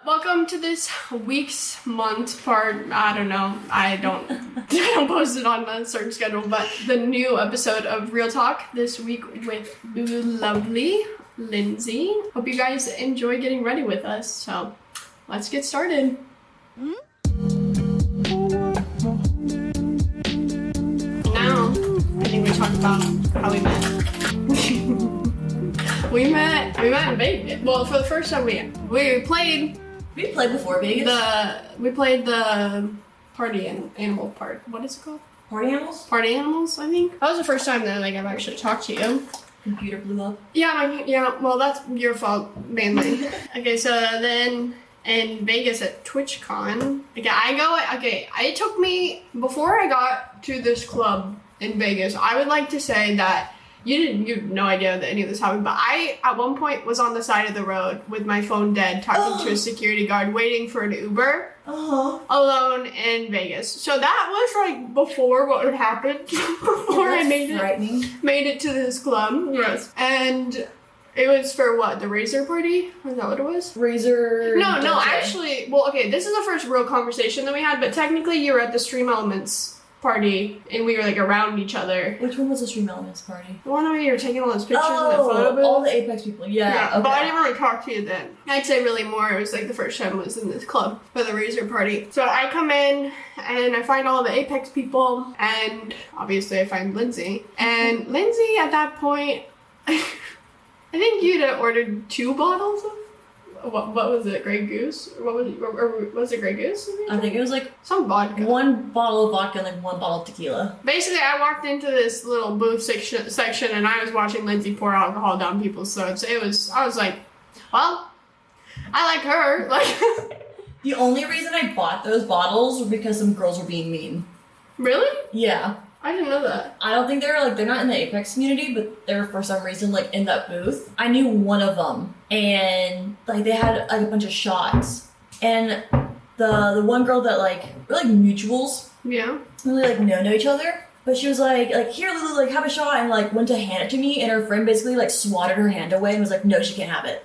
Welcome to this week's month part. I don't know. I don't post it on a certain schedule, but the new episode of Real Talk this week with LuluLuvely, Lindsay. Hope you guys enjoy getting ready with us. So let's get started. Now, I think we talked about how we met. we met in Vegas. Well, for the first time we played. We played before Vegas? We played the party animal part. What is it called? Party animals? Party animals, I think. That was the first time that I've actually talked to you. Computer blew up. Yeah, well, that's your fault, mainly. Okay, so then in Vegas at TwitchCon, it took me, before I got to this club in Vegas, I would like to say that you have no idea that any of this happened, but I, at one point, was on the side of the road with my phone dead, talking to a security guard, waiting for an Uber, alone in Vegas. So that was, like, before what had happened, before I made it to this club. Yes. And it was for what, the Razor party? Is that what it was? Razor? No, actually, well, okay, this is the first real conversation that we had, but technically you were at the Stream Elements party, and we were like around each other. Which one was the Stream Elements party? The one where you were taking all those pictures in the photo booth. All the Apex people, yeah. Okay. But I didn't really talk to you then. I'd say really more, it was like the first time I was in this club for the Razor party. So I come in, and I find all the Apex people, and obviously I find Lindsay. And Lindsay, at that point, I think you'd ordered 2 bottles of what was it? Grey Goose? What was it? Or was it Grey Goose? I think it was like some vodka. 1 bottle of vodka and like 1 bottle of tequila. Basically, I walked into this little booth section and I was watching Lindsay pour alcohol down people's throats. I was like, well, I like her. Like, the only reason I bought those bottles was because some girls were being mean. Really? Yeah. I didn't know that. I don't think they're not in the Apex community, but they're for some reason like in that booth. I knew one of them, and like they had like a bunch of shots, and the one girl that like we're like mutuals. Yeah. Really like know each other, but she was like here Lulu, like have a shot, and like went to hand it to me, and her friend basically like swatted her hand away and was like, no, she can't have it.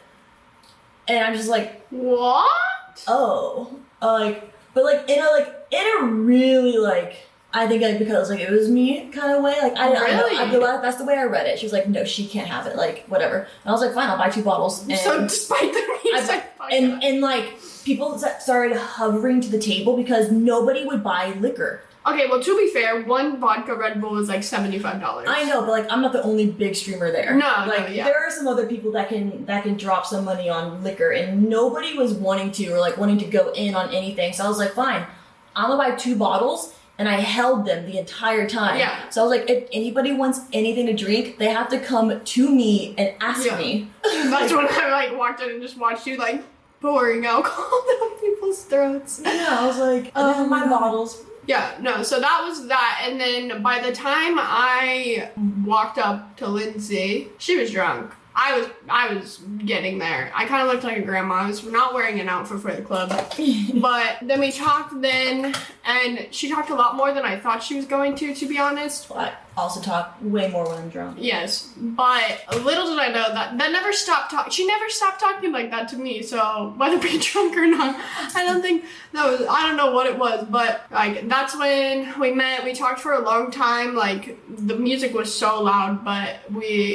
And I'm just like, what? Oh, but like in a really like. I think like because like it was me kind of way, like I don't know, that's the way I read it. She was like, no, she can't have it, like whatever. And I was like, fine, I'll buy 2 bottles. And so despite the music, and like people started hovering to the table because nobody would buy liquor. Okay, well, to be fair, 1 vodka Red Bull was like $75. I know, but like I'm not the only big streamer there. There are some other people that can drop some money on liquor, and nobody was wanting to go in on anything. So I was like, fine, I'm gonna buy 2 bottles. And I held them the entire time. Yeah. So I was like, if anybody wants anything to drink, they have to come to me and ask me. That's when I like walked in and just watched you like pouring alcohol down people's throats. Yeah, I was like, my bottles. Yeah, no, so that was that. And then by the time I walked up to Lindsay, she was drunk. I was getting there. I kind of looked like a grandma. I was not wearing an outfit for the club. But then we talked then, and she talked a lot more than I thought she was going to be honest. I also talk way more when I'm drunk. Yes, but little did I know that never stopped talking. She never stopped talking like that to me, so whether being drunk or not, I don't know what it was, but like that's when we met. We talked for a long time. Like the music was so loud, but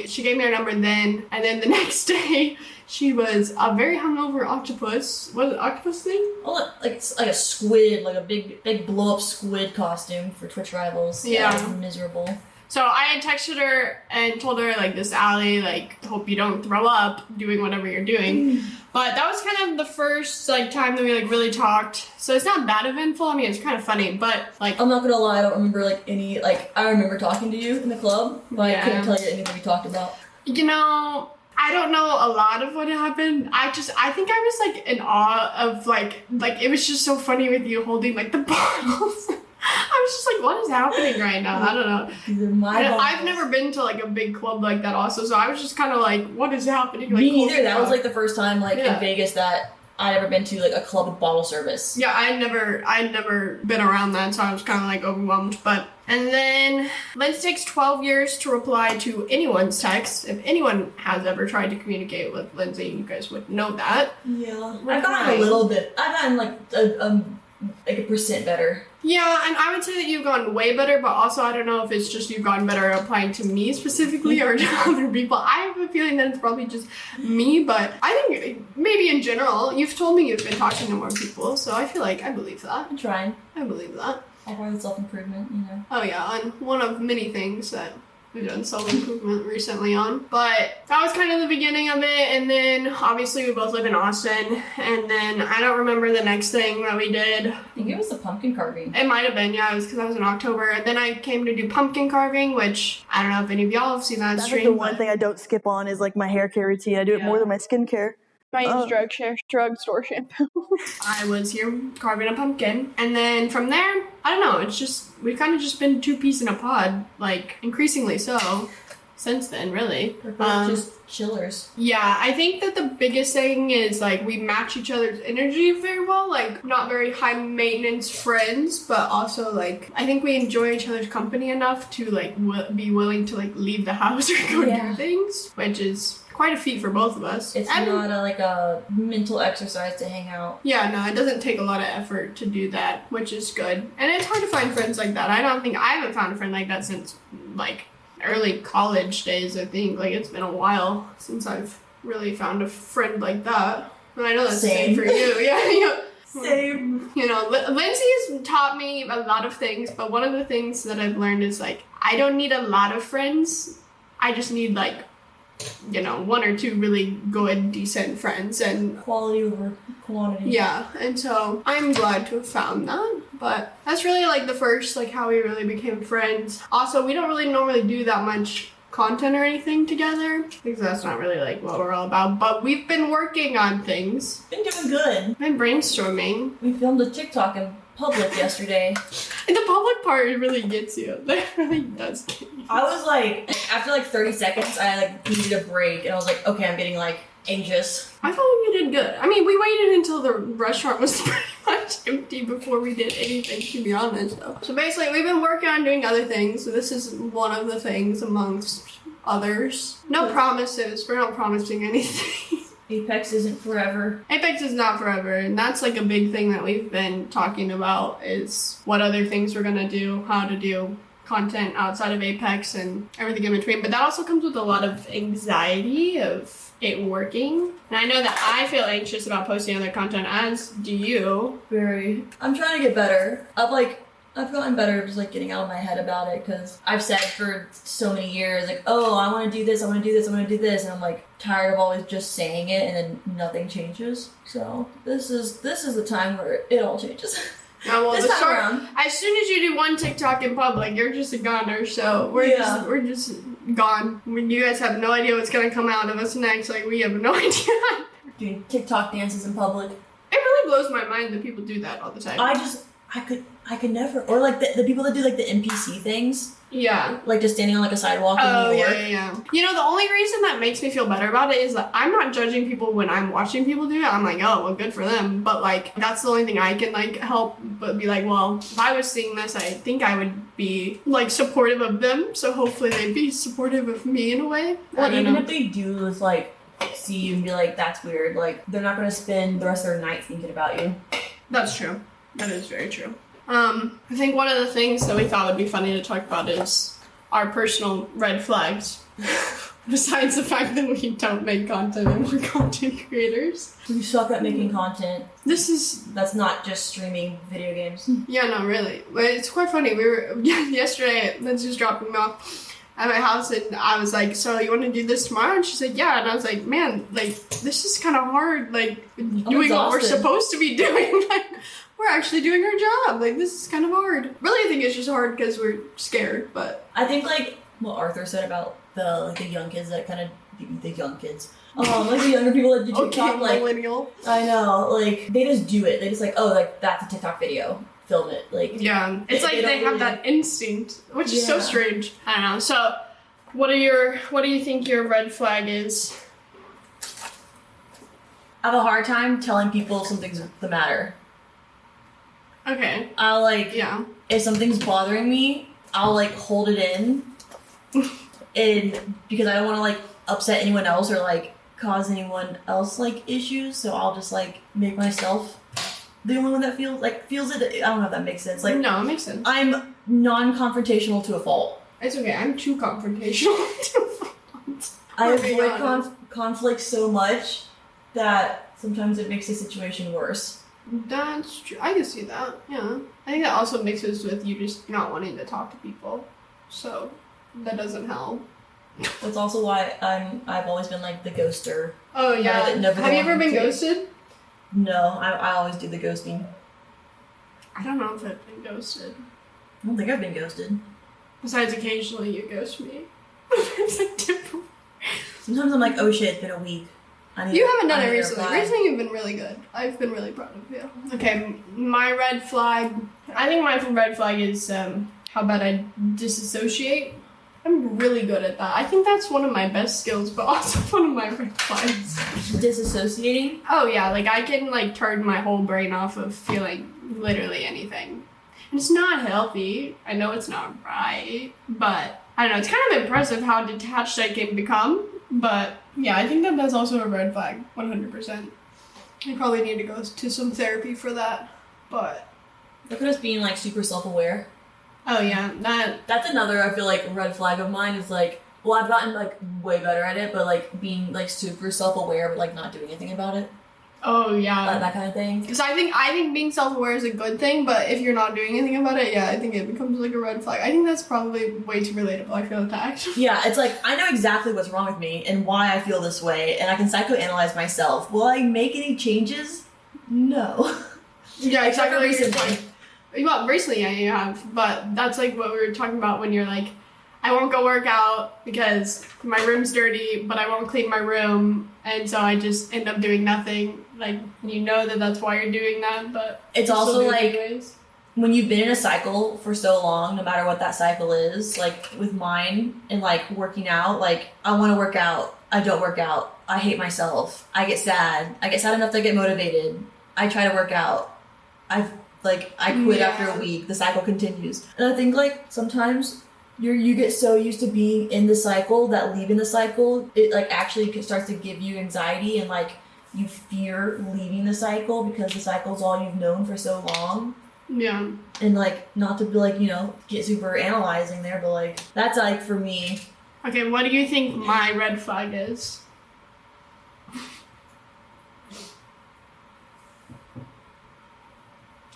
she gave me her number then, and then the next day she was a very hungover octopus. Was it octopus thing? Oh, like a squid, like a big blow up squid costume for Twitch Rivals. Yeah, it was miserable. So I had texted her and told her, like, this alley, like, hope you don't throw up doing whatever you're doing. But that was kind of the first, like, time that we, like, really talked. So it's not that eventful. I mean, it's kind of funny, but, like... I'm not gonna lie, I don't remember, like, any... Like, I remember talking to you in the club, but I couldn't tell you anything we talked about. You know, I don't know a lot of what happened. I think I was, like, in awe of, like, it was just so funny with you holding, like, the bottles. I was just like, what is happening right now? I don't know. I've never been to like a big club like that also, so I was just kind of like, what is happening? Like, me neither. That was like the first time like in Vegas that I'd ever been to like a club with bottle service. Yeah, I'd never been around that, so I was kind of like overwhelmed. But And then Lindsay takes 12 years to reply to anyone's text. If anyone has ever tried to communicate with Lindsay, you guys would know that. Yeah. I've gotten a little bit. I've gotten like a percent better. Yeah, and I would say that you've gotten way better, but also I don't know if it's just you've gotten better at applying to me specifically or to other people. I have a feeling that it's probably just me, but I think maybe in general, you've told me you've been talking to more people, so I feel like I believe that. I'm trying. I believe that. All part of self-improvement, you know. Oh yeah, on one of many things that we've done self-improvement recently on. But that was kind of the beginning of it, and then obviously we both live in Austin, and then I don't remember the next thing that we did. I think it was the pumpkin carving. It might have been, yeah, it was because I was in October, and then I came to do pumpkin carving, which I don't know if any of y'all have seen that stream. The one thing I don't skip on is like my hair care routine. I do it more than my skincare. I use drugstore shampoo. I was here carving a pumpkin, and then from there, I don't know, it's just, we've kind of just been two peas in a pod, like, increasingly so, since then, really. We're both just chillers. Yeah, I think that the biggest thing is, like, we match each other's energy very well, like, not very high-maintenance friends, but also, like, I think we enjoy each other's company enough to, like, be willing to, like, leave the house or go do things, which is quite a feat for both of us. It's not a mental exercise to hang out. Yeah, no, it doesn't take a lot of effort to do that, which is good. And it's hard to find friends like that. I haven't found a friend like that since, like, early college days, I think. Like, it's been a while since I've really found a friend like that. And I know that's the same for you. Yeah. Same. You know, Lindsay has taught me a lot of things, but one of the things that I've learned is, like, I don't need a lot of friends. I just need, like, you know, one or two really good, decent friends, and quality over quantity. Yeah, and so I'm glad to have found that. But that's really like the first, like, how we really became friends. Also, we don't really normally do that much content or anything together, because that's not really like what we're all about. But we've been working on things. Been doing good. Been brainstorming. We filmed a TikTok in public yesterday. And the public part really gets you. That really does get you. I was like, after like 30 seconds, I like needed a break, and I was like, okay, I'm getting like anxious. I thought you did good. I mean, we waited until the restaurant was pretty much empty before we did anything, to be honest. So basically, we've been working on doing other things. So this is one of the things amongst others. No promises. We're not promising anything. Apex isn't forever. Apex is not forever, and that's like a big thing that we've been talking about, is what other things we're gonna do, how to do content outside of Apex and everything in between. But that also comes with a lot of anxiety of it working. And I know that I feel anxious about posting other content, as do you. Very. I'm trying to get better. I've gotten better at just like getting out of my head about it, because I've said for so many years, like, oh, I want to do this, I want to do this, I want to do this, and I'm like tired of always just saying it and then nothing changes. So this is the time where it all changes. Well, as soon as you do one TikTok in public, you're just a goner. So we're just gone. I mean, you guys have no idea what's gonna come out of us next. Like, we have no idea. Doing TikTok dances in public. It really blows my mind that people do that all the time. I could never. Or like the people that do like the NPC things. Yeah. Like just standing on like a sidewalk in New York. Yeah. You know, the only reason that makes me feel better about it is that I'm not judging people when I'm watching people do it. I'm like, oh, well, good for them. But like, that's the only thing I can like help but be like, well, if I was seeing this, I think I would be like supportive of them. So hopefully they'd be supportive of me in a way. Well, even if they do is like see you and be like, that's weird. Like, they're not going to spend the rest of their night thinking about you. That's true. That is very true. I think one of the things that we thought would be funny to talk about is our personal red flags. Besides the fact that we don't make content and we're content creators. We suck at making content. That's not just streaming video games. Yeah, no, really. It's quite funny. We were yesterday, Lindsay was dropping me off at my house, and I was like, so you want to do this tomorrow? And she said, yeah. And I was like, man, like, this is kind of hard, like, doing what we're supposed to be doing. Like, we're actually doing our job. Like, this is kind of hard. Really, I think it's just hard because we're scared, but... I think, like, what Arthur said about the young kids that kind of... The young kids. Like, the younger people that do TikTok, like... millennial. I know. Like, they just do it. They just like, oh, like, that's a TikTok video. Film it. Like... Yeah. It's like they have that instinct, which is so strange. I don't know. So, what do you think your red flag is? I have a hard time telling people something's the matter. Okay. If something's bothering me, I'll like hold it in, and because I don't want to like upset anyone else or like cause anyone else like issues, so I'll just like make myself the only one that feels it. I don't know if that makes sense. Like, no, it makes sense. I'm non-confrontational to a fault. It's okay. I'm too confrontational to a fault. I avoid conflict so much that sometimes it makes the situation worse. That's true. I can see that. Yeah. I think that also mixes with you just not wanting to talk to people. So that doesn't help. That's also why I've always been like the ghoster. Oh yeah. Have you ever been ghosted? No, I always do the ghosting. I don't know if I've been ghosted. I don't think I've been ghosted. Besides occasionally you ghost me. It's like different. Sometimes I'm like, oh shit, it's been a week. You haven't done it recently. Recently you've been really good. I've been really proud of you. Okay, my red flag. I think my red flag is how about I disassociate. I'm really good at that. I think that's one of my best skills, but also one of my red flags. Disassociating? Oh yeah, like I can like turn my whole brain off of feeling literally anything. And it's not healthy. I know it's not right, but I don't know. It's kind of impressive how detached I can become. But yeah, I think that that's also a red flag, 100%. I probably need to go to some therapy for that, but... Look at us being like super self-aware. Oh yeah, that's another, I feel like, red flag of mine is like, well, I've gotten like way better at it, but like being like super self-aware but like not doing anything about it. Oh yeah. That kind of thing. Because I think being self-aware is a good thing, but if you're not doing anything about it, yeah, I think it becomes like a red flag. I think that's probably way too relatable. I feel attacked. Yeah, it's like, I know exactly what's wrong with me and why I feel this way, and I can psychoanalyze myself. Will I make any changes? No. Yeah, exactly. Recently. Well, recently, yeah, you have, but that's like what we were talking about when you're like, I won't go work out because my room's dirty, but I won't clean my room, and so I just end up doing nothing. Like, you know that that's why you're doing that, but... It's also like, when you've been in a cycle for so long, no matter what that cycle is, like with mine and like working out, like I want to work out, I don't work out, I hate myself, I get sad enough to get motivated, I try to work out, I quit after a week, the cycle continues. And I think like sometimes you get so used to being in the cycle that leaving the cycle, it like actually starts to give you anxiety and like you fear leaving the cycle because the cycle's all you've known for so long. Yeah. And like, not to be like, you know, get super analyzing there, but like, that's like for me. Okay, what do you think my red flag is?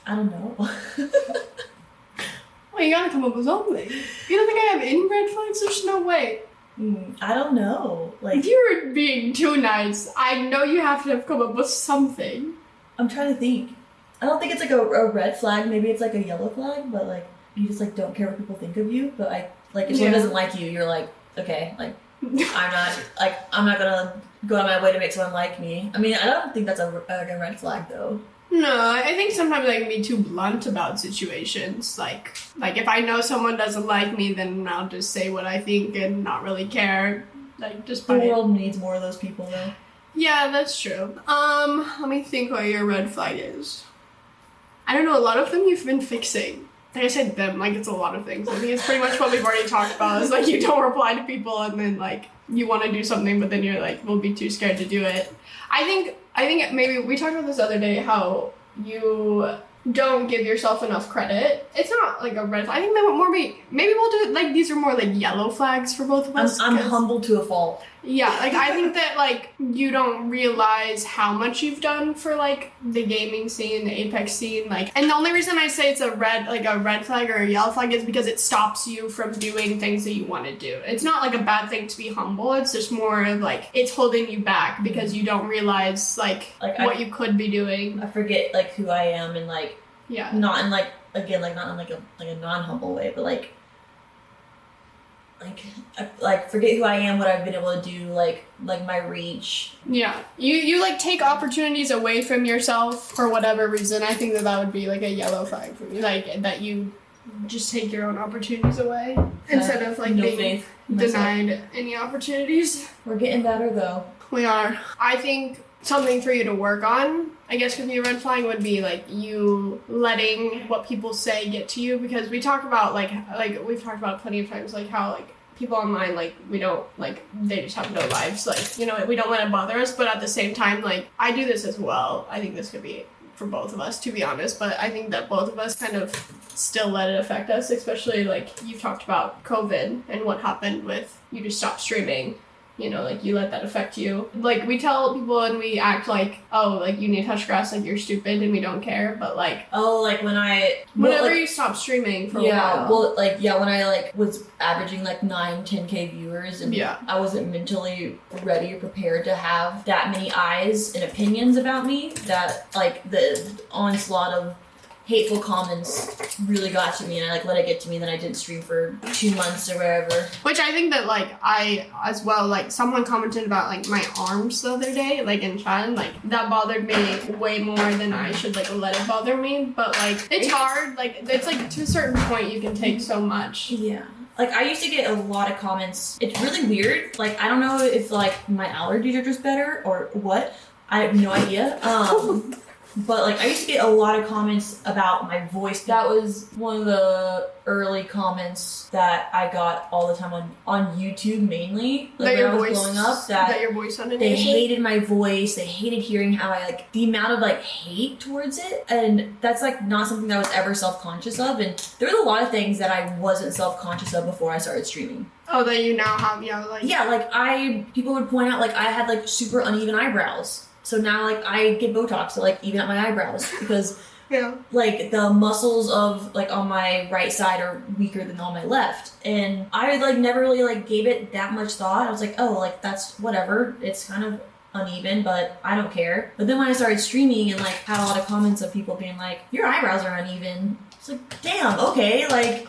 I don't know. Well, you gotta come up with something. You don't think I have any red flags? There's no way. I don't know. Like, if you were being too nice, I know you have to have come up with something. I'm trying to think. I don't think it's like a red flag. Maybe it's like a yellow flag, but like you just like don't care what people think of you. But if someone doesn't like you, you're like, okay, like I'm not gonna go out of my way to make someone like me. I mean, I don't think that's a red flag though. No, I think sometimes I can be too blunt about situations. Like if I know someone doesn't like me, then I'll just say what I think and not really care. Like just the world needs more of those people though. Yeah, that's true. Let me think what your red flag is. I don't know, a lot of them you've been fixing. Like I said them, like it's a lot of things. I think it's pretty much what we've already talked about. Is like you don't reply to people and then like you want to do something, but then you're like, we'll be too scared to do it. I think maybe we talked about this the other day, how you don't give yourself enough credit. It's not like a red flag. I think maybe we'll do like these are more like yellow flags for both of us. I'm humble to a fault. Yeah, like I think that like you don't realize how much you've done for like the gaming scene, the Apex scene, like, and the only reason I say it's a red flag or a yellow flag is because it stops you from doing things that you want to do. It's not like a bad thing to be humble. It's just more of like it's holding you back because you don't realize like what you could be doing. I forget like who I am and like yeah, not in like again like not in like a non-humble way, but like forget who I am, what I've been able to do, like my reach. Yeah, you like take opportunities away from yourself for whatever reason. I think that would be like a yellow flag for me, like that you just take your own opportunities away instead of like being denied any opportunities. We're getting better though. We are. I think something for you to work on I guess with me, red flag would be like you letting what people say get to you, because we talk about like we've talked about plenty of times like how like people online, like we don't like, they just have no lives, like, you know, we don't let it bother us, but at the same time, like I do this as well. I think this could be for both of us, to be honest, but I think that both of us kind of still let it affect us, especially like you've talked about COVID and what happened with you just stopped streaming. You know, like you let that affect you. Like we tell people and we act like, oh, like you need to touch grass, like you're stupid and we don't care. But like, oh, like whenever you stop streaming for a while. Yeah, well, like, yeah, when I like was averaging like 10K viewers and I wasn't mentally ready or prepared to have that many eyes and opinions about me, that like the onslaught of hateful comments really got to me, and I like let it get to me, and then I didn't stream for 2 months or wherever. Which I think that like I as well, like someone commented about like my arms the other day, like in chat, and like that bothered me way more than I should like let it bother me. But like it's hard, like it's like to a certain point you can take so much. Yeah. Like, I used to get a lot of comments. It's really weird. Like, I don't know if like my allergies are just better or what. I have no idea. But like I used to get a lot of comments about my voice. That was one of the early comments that I got all the time on YouTube mainly. Like that when I was growing up, that your voice sounded they hated my voice. They hated hearing how I like the amount of like hate towards it. And that's like not something that I was ever self-conscious of. And there was a lot of things that I wasn't self-conscious of before I started streaming. Oh, that you now have, people would point out like I had like super uneven eyebrows. So now, like, I get Botox to, like, even out my eyebrows because, like, the muscles of, like, on my right side are weaker than on my left. And I, like, never really, like, gave it that much thought. I was like, oh, like, that's whatever. It's kind of uneven, but I don't care. But then when I started streaming and, like, had a lot of comments of people being like, your eyebrows are uneven. It's like, damn, okay, like...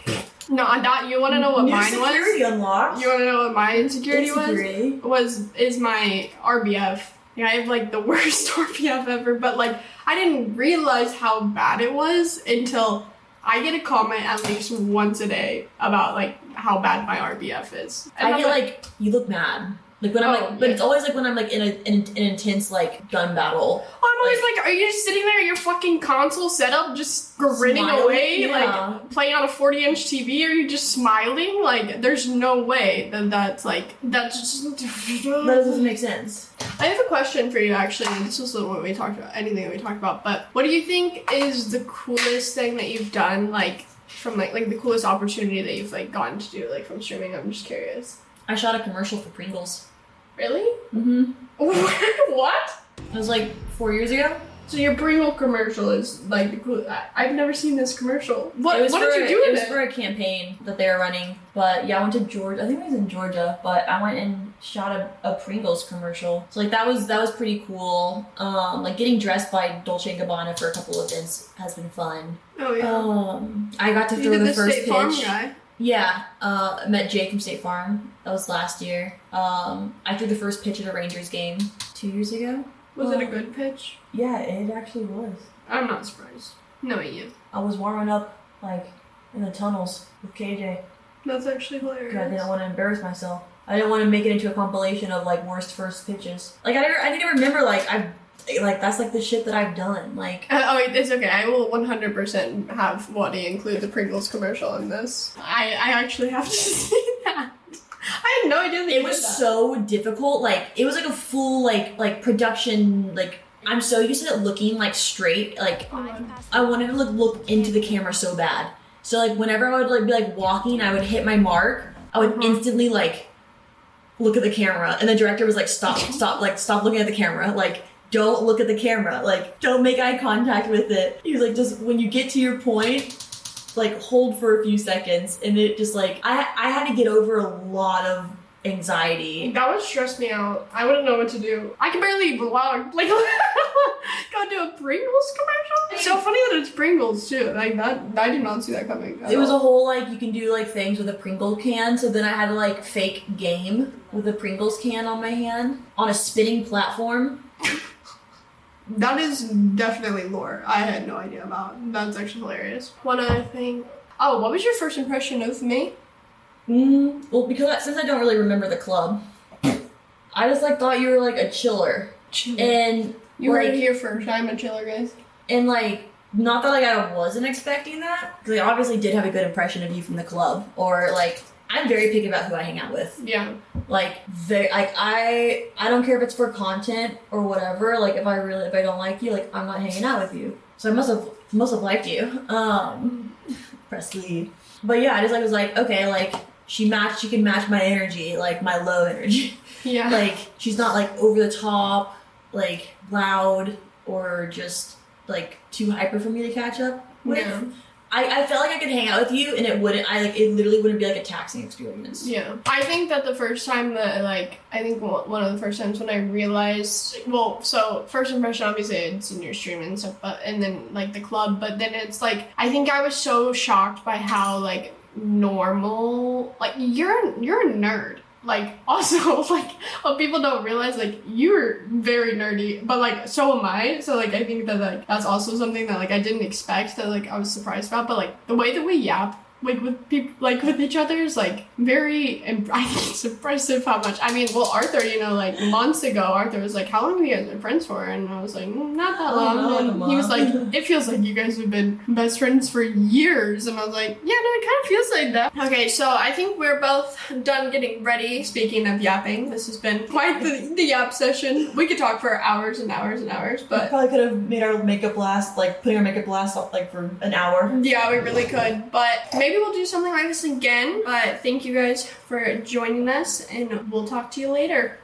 No, you want to know what mine was? Insecurity unlocked. You want to know what my insecurity is my RBF. Yeah, I have like the worst RBF ever, but like I didn't realize how bad it was until I get a comment at least once a day about like how bad my RBF is. And I get like, you look mad. Like when I'm like, but it's always like when I'm like in an intense like gun battle. I'm always like, are you just sitting there at your fucking console setup, just grinning away, like playing on a 40-inch TV? Are you just smiling? Like, there's no way that's just that doesn't make sense. I have a question for you, actually. This was what we talked about, anything that we talked about. But what do you think is the coolest thing that you've done, like from like the coolest opportunity that you've like gotten to do, like from streaming? I'm just curious. I shot a commercial for Pringles. Really? Mm-hmm. What? It was like 4 years ago. So your Pringle commercial is like the cool. I've never seen this commercial. What did you do with it? It was for a campaign that they were running. But yeah, I went to Georgia. I think it was in Georgia. But I went and shot a Pringles commercial. So like that was pretty cool. Like getting dressed by Dolce & Gabbana for a couple of events has been fun. Oh yeah. I got to throw the first State pitch. Farm guy. Yeah, I met Jake from State Farm. That was last year. I threw the first pitch at a Rangers game 2 years ago. Was it a good pitch? Yeah, it actually was. I'm not surprised. Knowing you. I was warming up, like, in the tunnels with KJ. That's actually hilarious. I didn't want to embarrass myself. I didn't want to make it into a compilation of, like, worst first pitches. Like, I need to remember, like, that's like the shit that I've done. Like, it's okay. I will 100% have Waddy include the Pringles commercial in this. I actually have to see that. I had no idea that it was so difficult. Like, it was like a full like production. Like, I'm so used to it looking like straight. Like, I wanted to look into the camera so bad. So like whenever I would like be like walking, I would hit my mark. I would instantly like look at the camera, and the director was like, stop looking at the camera. Like, don't look at the camera. Like, don't make eye contact with it. He was like, just when you get to your point, like, hold for a few seconds. And it just, like, I had to get over a lot of anxiety. That would stress me out. I wouldn't know what to do. I can barely vlog. Like, go do a Pringles commercial? It's so funny that it's Pringles, too. Like, that, I did not see that coming. It was a whole, like, you can do, like, things with a Pringle can. So then I had to, like, fake game with a Pringles can on my hand on a spinning platform. That is definitely lore I had no idea about. That's actually hilarious. One other thing. Oh, what was your first impression of me? Well, because since I don't really remember the club, I just like thought you were like a chiller. And You heard it here first. I'm a chiller, guys. And like, not that like I wasn't expecting that, because I obviously did have a good impression of you from the club, or like, I'm very picky about who I hang out with. Yeah. Like, I don't care if it's for content or whatever. Like, if I don't like you, like, I'm not hanging out with you. So I must have liked you. Press lead. But yeah, I just like was like, okay, like she can match my energy, like my low energy. Yeah. Like she's not like over the top, like loud, or just like too hyper for me to catch up with. Yeah. I felt like I could hang out with you and it literally wouldn't be like a taxing experience. Yeah. I think that the first time that, like, I think one of the first times when I realized, well, so first impression, obviously I'd seen your stream and stuff, and then like the club, but then it's like, I think I was so shocked by how like normal, like you're a nerd. Like, also, like, what people don't realize, like, you're very nerdy, but, like, so am I. So, like, I think that, like, that's also something that, like, I didn't expect, that, like, I was surprised about. But, like, the way that we yap, like, with people, like, with each other is, like, very, I think it's impressive how much. I mean, well, Arthur, you know, like, months ago, Arthur was like, how long have you guys been friends for? And I was like, not that long. And he was like, it feels like you guys have been best friends for years. And I was like, yeah, no, it kind of feels like that. Okay, so I think we're both done getting ready. Speaking of yapping, this has been quite the yap session. We could talk for hours and hours and hours, but... We probably could have made our makeup last, like, putting our makeup last off, like, for an hour. Yeah, we really could, but maybe we'll do something like this again. But thank you guys for joining us, and we'll talk to you later.